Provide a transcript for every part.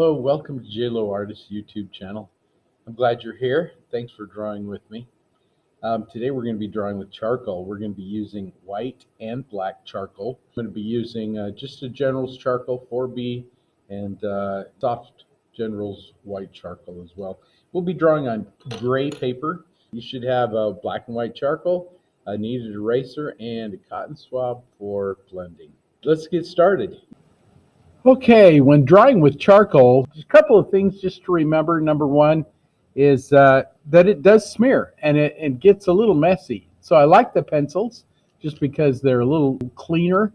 Hello, welcome to J Lowe Artist YouTube channel. I'm glad you're here. Thanks for drawing with me. Today we're going to be drawing with charcoal. We're going to be using white and black charcoal. I'm going to be using just a General's charcoal 4B and soft General's white charcoal as well. We'll be drawing on gray paper. You should have a black and white charcoal, a kneaded eraser, and a cotton swab for blending. Let's get started. Okay, when drawing with charcoal, a couple of things just to remember. Number one is that it does smear and it gets a little messy. So I like the pencils just because they're a little cleaner.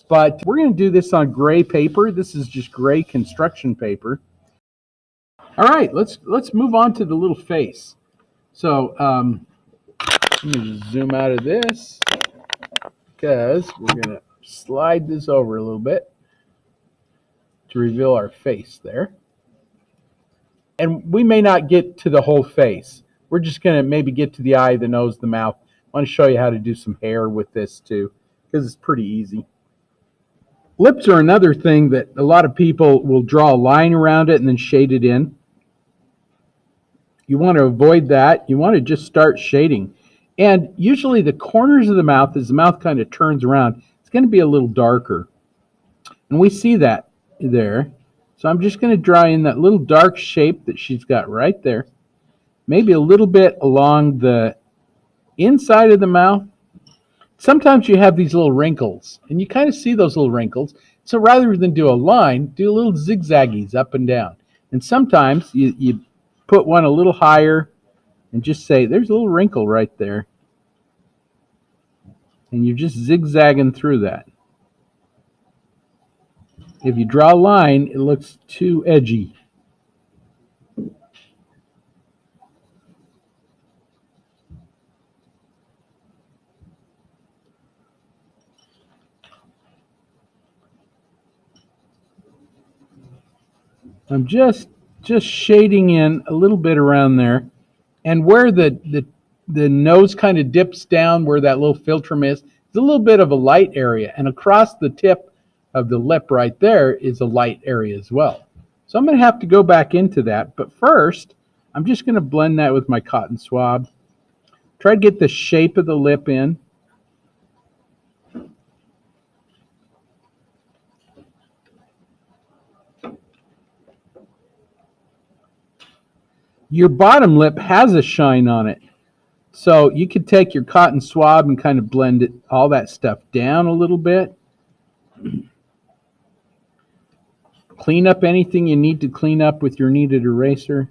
But we're going to do this on gray paper. This is just gray construction paper. All right, let's move on to the little face. So let me zoom out of this because we're going to slide this over a little bit to reveal our face there. And we may not get to the whole face. We're just going to maybe get to the eye, the nose, the mouth. I want to show you how to do some hair with this too, because it's pretty easy. Lips are another thing that a lot of people will draw a line around it and then shade it in. You want to avoid that. You want to just start shading. And usually the corners of the mouth, as the mouth kind of turns around, it's going to be a little darker. And we see that there. So I'm just going to draw in that little dark shape that she's got right there. Maybe a little bit along the inside of the mouth. Sometimes you have these little wrinkles, and you kind of see those little wrinkles. So rather than do a line, do a little zigzaggies up and down. And sometimes you put one a little higher and just say, there's a little wrinkle right there. And you're just zigzagging through that. If you draw a line, it looks too edgy. I'm just shading in a little bit around there. And where the nose kind of dips down, where that little philtrum is, it's a little bit of a light area. And across the tip of the lip right there is a light area as well. So I'm going to have to go back into that. But first, I'm just going to blend that with my cotton swab. Try to get the shape of the lip in. Your bottom lip has a shine on it. So you could take your cotton swab and kind of blend it, all that stuff down a little bit. Clean up anything you need to clean up with your kneaded eraser.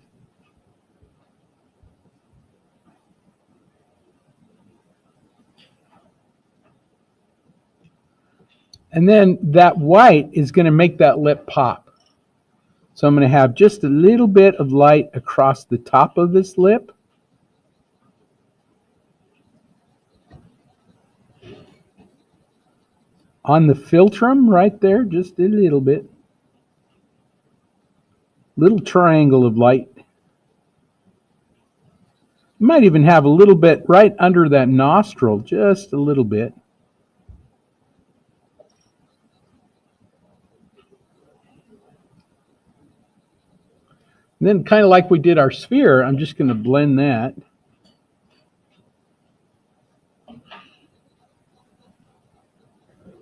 And then that white is going to make that lip pop. So I'm going to have just a little bit of light across the top of this lip. On the philtrum right there, just a little bit. Little triangle of light. You might even have a little bit right under that nostril, just a little bit. And then kind of like we did our sphere, I'm just going to blend that. And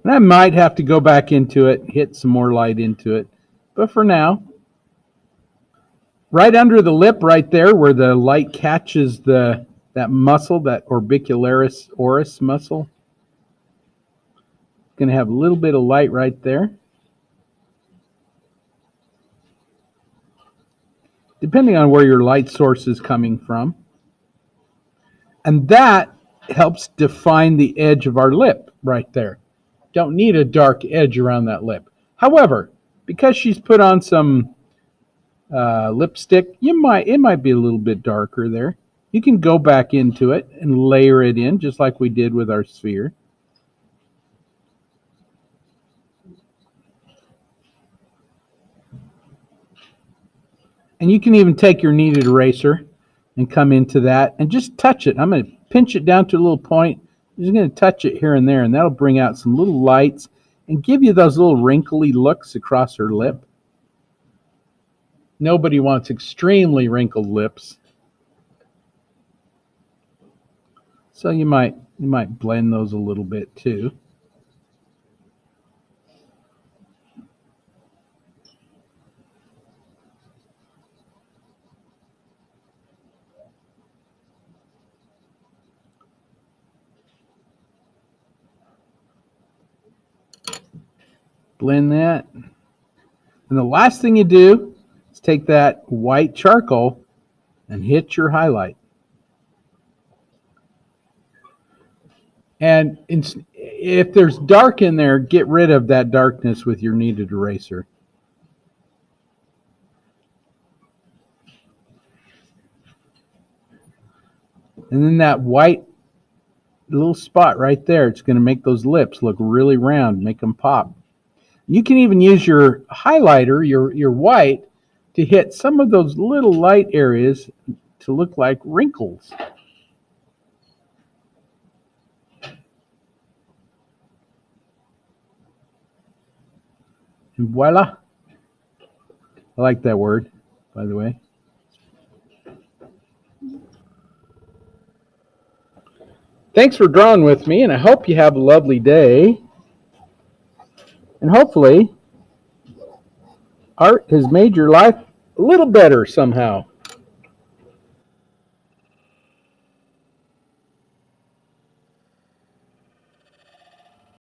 I might have to go back into it, hit some more light into it. But for now, right under the lip right there where the light catches that muscle, that orbicularis oris muscle. Going to have a little bit of light right there. Depending on where your light source is coming from. And that helps define the edge of our lip right there. Don't need a dark edge around that lip. However, because she's put on some lipstick, it might be a little bit darker there. You can go back into it and layer it in just like we did with our sphere. And you can even take your kneaded eraser and come into that and just touch it. I'm going to pinch it down to a little point. I'm just going to touch it here and there, and that'll bring out some little lights and give you those little wrinkly looks across her lip. Nobody wants extremely wrinkled lips. So you might blend those a little bit too. Blend that. And the last thing you do is take that white charcoal and hit your highlight. And if there's dark in there, get rid of that darkness with your kneaded eraser. And then that white little spot right there, it's going to make those lips look really round, make them pop. You can even use your highlighter, your white, to hit some of those little light areas to look like wrinkles. And voila. I like that word, by the way. Thanks for drawing with me, and I hope you have a lovely day. And hopefully, art has made your life a little better somehow.